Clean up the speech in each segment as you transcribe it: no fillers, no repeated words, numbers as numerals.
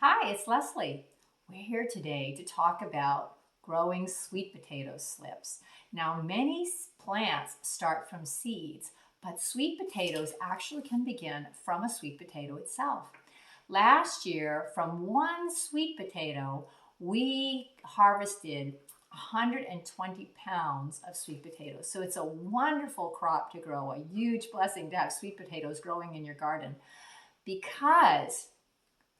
Hi, it's Leslie. We're here today to talk about growing sweet potato slips. Now, many plants start from seeds, but sweet potatoes actually can begin from a sweet potato itself. Last year, from one sweet potato, we harvested 120 pounds of sweet potatoes. So it's a wonderful crop to grow, a huge blessing to have sweet potatoes growing in your garden because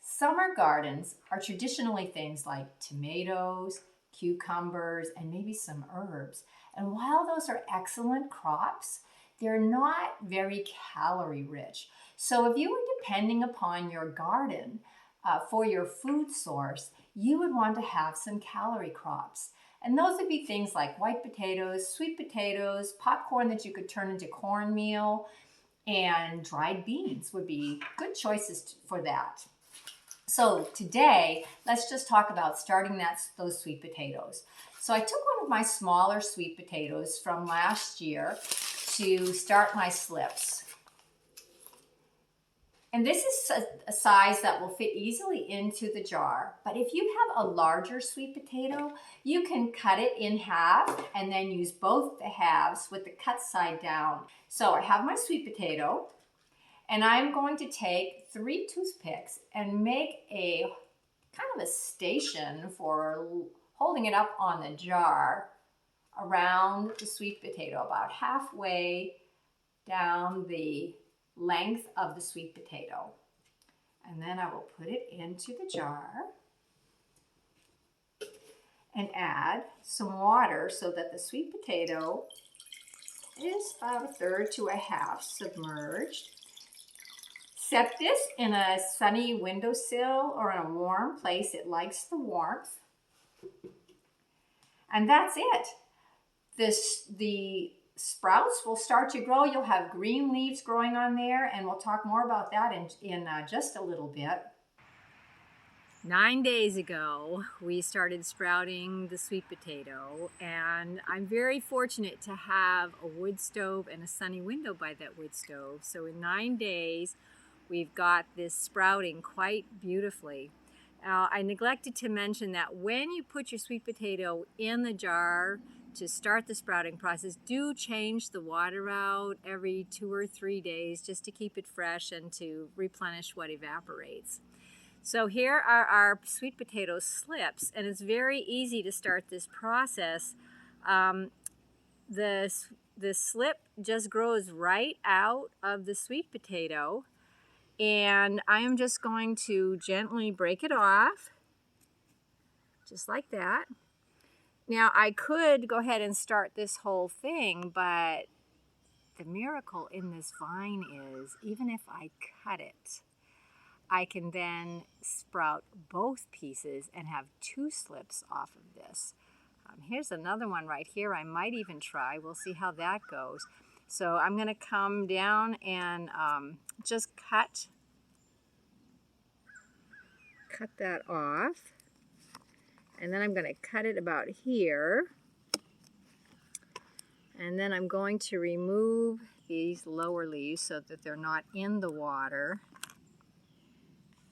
summer gardens are traditionally things like tomatoes, cucumbers, and maybe some herbs. And while those are excellent crops, they're not very calorie rich. So if you were depending upon your garden for your food source, you would want to have some calorie crops. And those would be things like white potatoes, sweet potatoes, popcorn that you could turn into cornmeal, and dried beans would be good choices for that. So today, let's just talk about starting those sweet potatoes. So I took one of my smaller sweet potatoes from last year to start my slips. And this is a size that will fit easily into the jar. But if you have a larger sweet potato, you can cut it in half and then use both the halves with the cut side down. So I have my sweet potato. And I'm going to take 3 toothpicks and make a kind of a station for holding it up on the jar around the sweet potato, about halfway down the length of the sweet potato. And then I will put it into the jar and add some water so that the sweet potato is about a third to a half submerged. Set this in a sunny windowsill or in a warm place. It likes the warmth. And that's it. The sprouts will start to grow. You'll have green leaves growing on there, and we'll talk more about that in just a little bit. 9 days ago, we started sprouting the sweet potato, and I'm very fortunate to have a wood stove and a sunny window by that wood stove. So in 9 days, we've got this sprouting quite beautifully. I neglected to mention that when you put your sweet potato in the jar to start the sprouting process, do change the water out every 2 or 3 days just to keep it fresh and to replenish what evaporates. So here are our sweet potato slips, and it's very easy to start this process. The slip just grows right out of the sweet potato, and I am just going to gently break it off, just like that. Now I could go ahead and start this whole thing, but the miracle in this vine is even if I cut it, I can then sprout both pieces and have 2 slips off of this. Here's another one right here. I might even try. We'll see how that goes. So I'm going to come down and just cut that off. And then I'm going to cut it about here. And then I'm going to remove these lower leaves so that they're not in the water.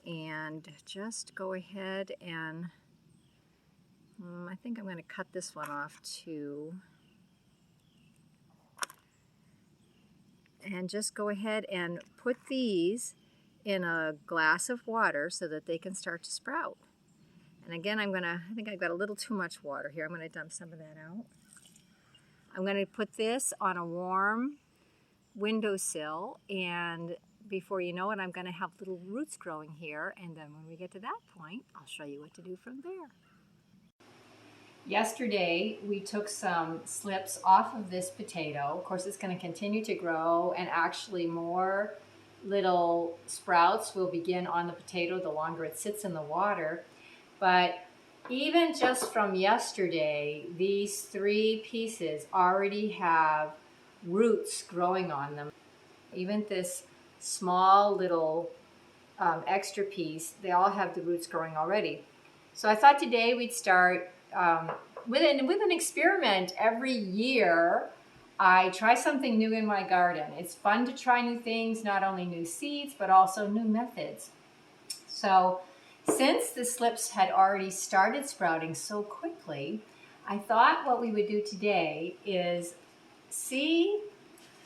And just go ahead and I think I'm going to cut this one off too. And just go ahead and put these in a glass of water so that they can start to sprout. And again, I think I've got a little too much water here. I'm going to dump some of that out. I'm going to put this on a warm windowsill, and before you know it, I'm going to have little roots growing here, and then when we get to that point, I'll show you what to do from there. Yesterday, we took some slips off of this potato. Of course, it's going to continue to grow, and actually more little sprouts will begin on the potato the longer it sits in the water. But even just from yesterday, these 3 pieces already have roots growing on them. Even this small little extra piece, they all have the roots growing already. So I thought today we'd start with an experiment. Every year I try something new in my garden. It's fun to try new things, not only new seeds, but also new methods. So Since the slips had already started sprouting so quickly, I thought what we would do today is see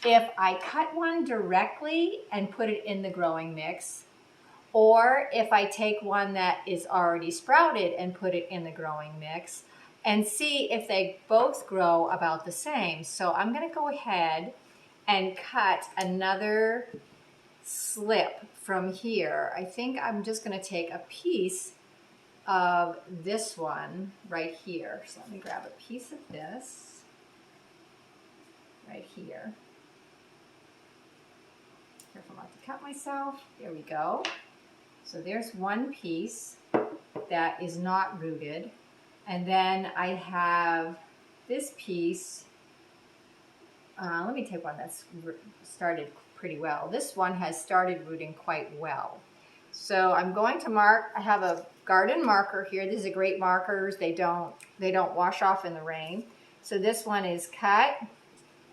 if I cut one directly and put it in the growing mix, or if I take one that is already sprouted and put it in the growing mix, and see if they both grow about the same. So I'm going to go ahead and cut another slip from here. I think I'm just going to take a piece of this one right here. So let me grab a piece of this right here. Careful not to cut myself. There we go. So there's one piece that is not rooted. And then I have this piece. Let me take one that's started pretty well. This one has started rooting quite well. So I'm going to mark. I have a garden marker here. These are great markers. They don't wash off in the rain. So this one is cut,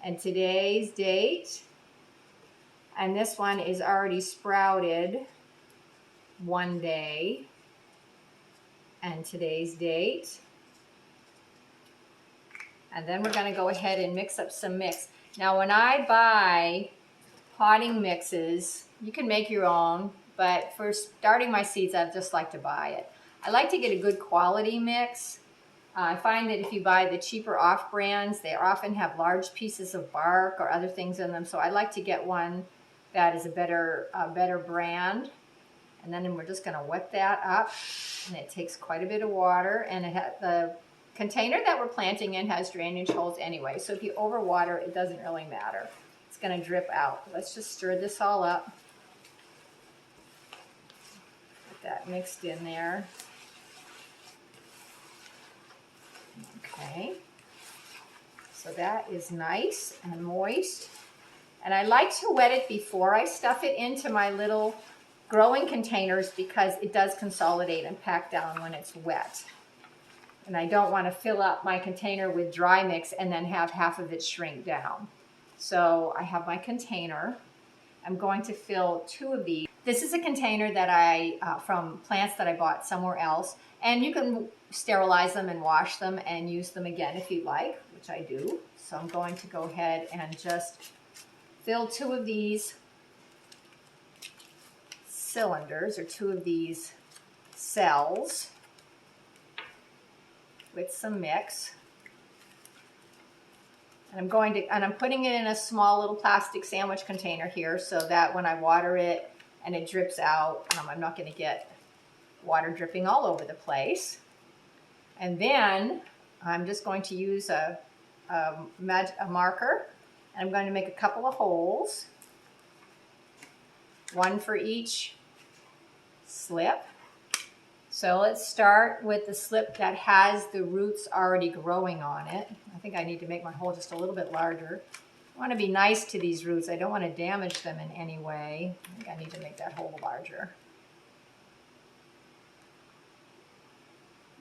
and today's date. And this one is already sprouted one day, and today's date. And then we're going to go ahead and mix up some mix. Now when I buy potting mixes, you can make your own, but for starting my seeds, I just like to buy it. I like to get a good quality mix. I find that if you buy the cheaper off brands, they often have large pieces of bark or other things in them. So I like to get one that is a better brand. And then we're just going to wet that up, and it takes quite a bit of water, and the container that we're planting in has drainage holes anyway, so if you overwater, it doesn't really matter. It's going to drip out. Let's just stir this all up. Get that mixed in there. Okay. So that is nice and moist. And I like to wet it before I stuff it into my little growing containers because it does consolidate and pack down when it's wet. And I don't want to fill up my container with dry mix and then have half of it shrink down. So I have my container. I'm going to fill 2 of these. This is a container that from plants that I bought somewhere else. And you can sterilize them and wash them and use them again if you like, which I do. So I'm going to go ahead and just fill 2 of these cylinders, or 2 of these cells, with some mix. And I'm putting it in a small little plastic sandwich container here so that when I water it and it drips out, I'm not going to get water dripping all over the place. And then I'm just going to use a marker, and I'm going to make a couple of holes, one for each slip. So let's start with the slip that has the roots already growing on it. I think I need to make my hole just a little bit larger. I want to be nice to these roots. I don't want to damage them in any way. I think I need to make that hole larger.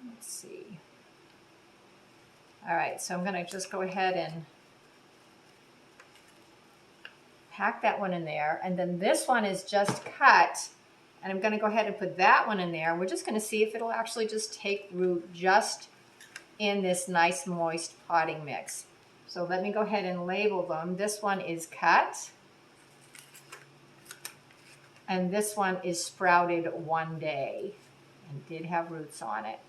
Let's see. All right, so I'm going to just go ahead and pack that one in there. And then this one is just cut. And I'm going to go ahead and put that one in there. We're just going to see if it'll actually just take root just in this nice moist potting mix. So let me go ahead and label them. This one is cut. And this one is sprouted one day and did have roots on it.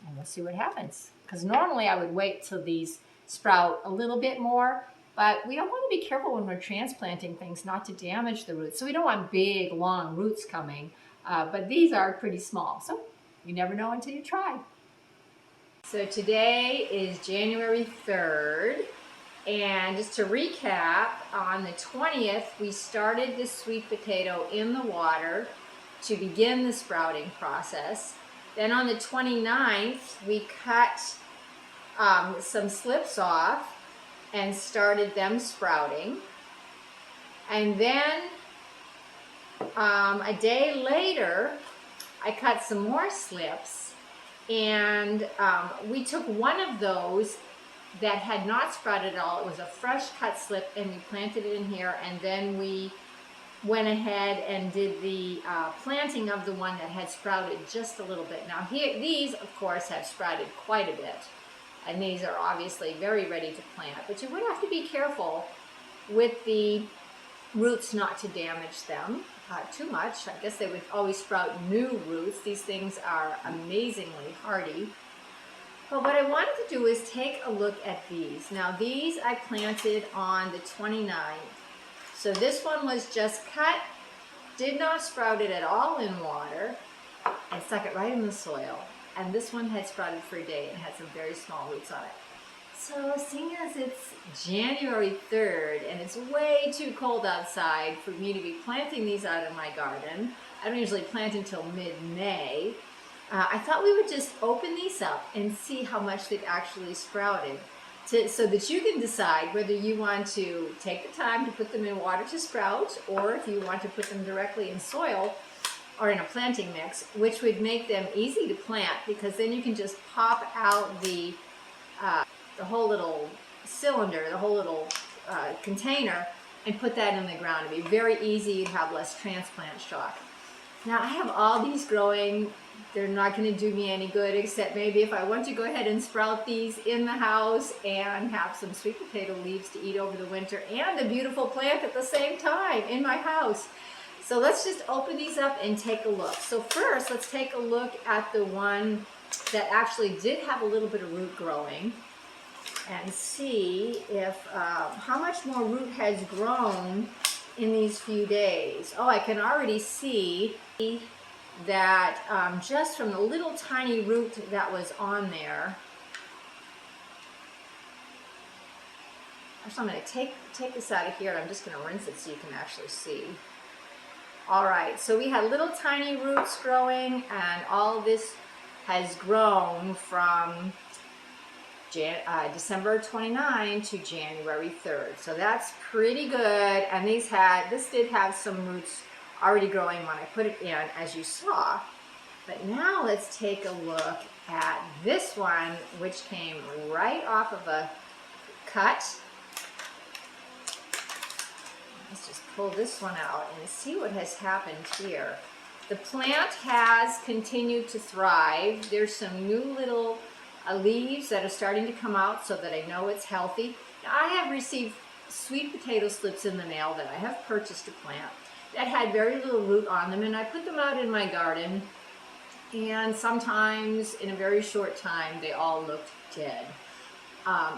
And we'll see what happens. Because normally I would wait till these sprout a little bit more. But we don't want to be careful when we're transplanting things not to damage the roots. So we don't want big, long roots coming. But these are pretty small. So you never know until you try. So today is January 3rd. And just to recap, on the 20th, we started this sweet potato in the water to begin the sprouting process. Then on the 29th, we cut some slips off and started them sprouting. And then a day later, I cut some more slips, and we took one of those that had not sprouted at all. It was a fresh cut slip, and we planted it in here, and then we went ahead and did the planting of the one that had sprouted just a little bit. Now here, these of course have sprouted quite a bit, and these are obviously very ready to plant, but you would have to be careful with the roots not to damage them too much. I guess they would always sprout new roots. These things are amazingly hardy. But what I wanted to do is take a look at these. Now these I planted on the 29th. So this one was just cut, did not sprout it at all in water, and stuck it right in the soil. And this one had sprouted for a day and had some very small roots on it. So seeing as it's January 3rd and it's way too cold outside for me to be planting these out in my garden, I don't usually plant until mid-May, I thought we would just open these up and see how much they've actually sprouted, so that you can decide whether you want to take the time to put them in water to sprout, or if you want to put them directly in soil or in a planting mix, which would make them easy to plant, because then you can just pop out the whole little cylinder, the whole little container, and put that in the ground. It'd be very easy. You'd have less transplant shock. Now I have all these growing. They're not going to do me any good, except maybe if I want to go ahead and sprout these in the house and have some sweet potato leaves to eat over the winter and a beautiful plant at the same time in my house. So let's just open these up and take a look. So first, let's take a look at the one that actually did have a little bit of root growing, and see if how much more root has grown in these few days. Oh, I can already see that just from the little tiny root that was on there. Actually, I'm going to take this out of here, and I'm just going to rinse it so you can actually see. All right, so we had little tiny roots growing, and all this has grown from December 29 to January 3rd. So that's pretty good. And this did have some roots already growing when I put it in, as you saw. But now let's take a look at this one, which came right off of a cut. Let's just pull this one out and see what has happened here. The plant has continued to thrive. There's some new little leaves that are starting to come out, so that I know it's healthy. Now, I have received sweet potato slips in the mail that I have purchased to plant that had very little root on them, and I put them out in my garden, and sometimes in a very short time they all looked dead.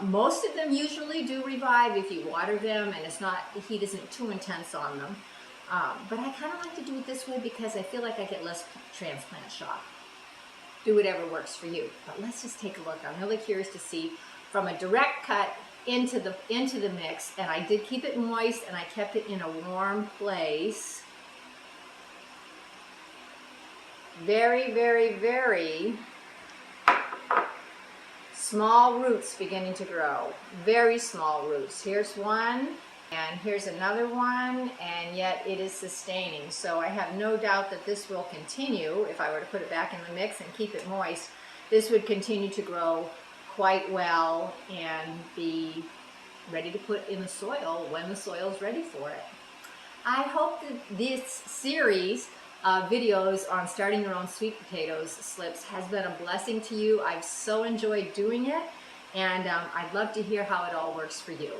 Most of them usually do revive if you water them and the heat isn't too intense on them. But I kind of like to do it this way because I feel like I get less transplant shock. Do whatever works for you. But let's just take a look. I'm really curious to see from a direct cut into the mix, and I did keep it moist, and I kept it in a warm place. Very, very, very small roots beginning to grow. Very small roots. Here's one, and here's another one, and yet it is sustaining. So I have no doubt that this will continue. If I were to put it back in the mix and keep it moist, this would continue to grow quite well and be ready to put in the soil when the soil is ready for it. I hope that this series of videos on starting your own sweet potatoes slips has been a blessing to you. I've so enjoyed doing it, and I'd love to hear how it all works for you.